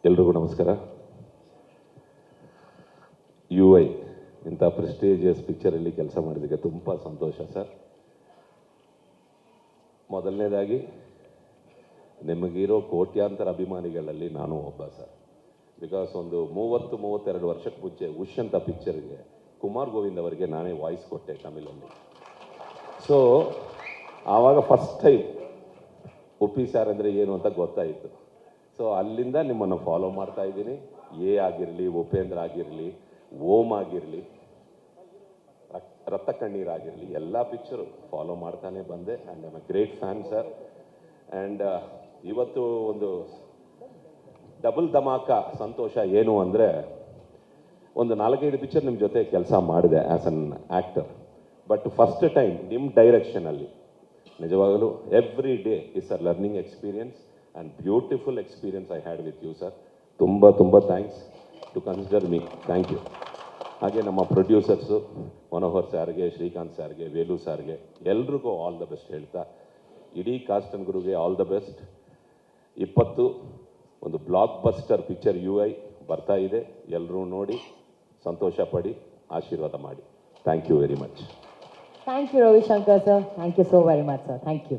ಎಲ್ರಿಗೂ ನಮಸ್ಕಾರ. You I ಇಂಥ ಪ್ರೆಸ್ಟೀಜಿಯಸ್ ಪಿಕ್ಚರಲ್ಲಿ ಕೆಲಸ ಮಾಡಿದ್ದಕ್ಕೆ ತುಂಬ ಸಂತೋಷ ಸರ್. ಮೊದಲನೇದಾಗಿ ನಿಮಗಿರೋ ಕೋಟ್ಯಾಂತರ ಅಭಿಮಾನಿಗಳಲ್ಲಿ ನಾನು ಒಬ್ಬ ಸರ್. ಬಿಕಾಸ್ ಒಂದು 32 ವರ್ಷಕ್ಕೆ ಮುಂಚೆ ಉಶ್ ಅಂತ ಪಿಕ್ಚರ್ಗೆ ಕುಮಾರ್ ಗೋವಿಂದ್ ಅವರಿಗೆ ನಾನೇ ವಾಯ್ಸ್ ಕೊಟ್ಟೆ ತಮಿಳಲ್ಲಿ. ಸೊ ಆವಾಗ ಫಸ್ಟ್ ಟೈಮ್ ಉಪ್ಪಿ ಸರ್ ಅಂದರೆ ಏನು ಅಂತ ಗೊತ್ತಾಯಿತು. ಸೊ ಅಲ್ಲಿಂದ ನಿಮ್ಮನ್ನು ಫಾಲೋ ಮಾಡ್ತಾ ಇದ್ದೀನಿ. ಆಗಿರಲಿ, ಉಪೇಂದ್ರ ಆಗಿರಲಿ, ಓಂ ಆಗಿರಲಿ, ರಕ್ತ ಕಣ್ಣೀರಾಗಿರಲಿ, ಎಲ್ಲ ಪಿಕ್ಚರು ಫಾಲೋ ಮಾಡ್ತಾನೆ ಬಂದೆ. And I'm A great fan sir. And ಇವತ್ತು ಒಂದು ಡಬಲ್ ಧಮಾಕ ಸಂತೋಷ ಏನು ಅಂದರೆ, ಒಂದು 4-5 ಪಿಕ್ಚರ್ ನಿಮ್ಮ ಜೊತೆ ಕೆಲಸ ಮಾಡಿದೆ as an actor. But first time ನಿಮ್ಮ ಡೈರೆಕ್ಷನಲ್ಲಿ ನಿಜವಾಗಲೂ every day is a learning experience and beautiful experience I had with you sir. ತುಂಬ thanks to consider me. Thank you. ಹಾಗೆ ನಮ್ಮ ಪ್ರೊಡ್ಯೂಸರ್ಸು ಮನೋಹರ್ ಸಾರ್ಗೆ, ಶ್ರೀಕಾಂತ್ ಸಾರ್ಗೆ, ವೇಲು ಸಾರ್ಗೆ ಎಲ್ರಿಗೂ ಆಲ್ ದ ಬೆಸ್ಟ್ ಹೇಳ್ತಾ, ಇಡೀ ಕಾಸ್ಟ್ ಆ್ಯಂಡ್ ಗುರುಗೆ ಆಲ್ ದ ಬೆಸ್ಟ್. ಒಂದು ಬ್ಲಾಕ್ ಬಸ್ಟರ್ ಪಿಕ್ಚರ್ ಯು ಐ ಬರ್ತಾ ಇದೆ. ಎಲ್ಲರೂ ನೋಡಿ ಸಂತೋಷ ಪಡಿ, ಆಶೀರ್ವಾದ ಮಾಡಿ. Thank you very much. Thank you, Ravi Shankar sir. Thank you so very much, sir. Thank you.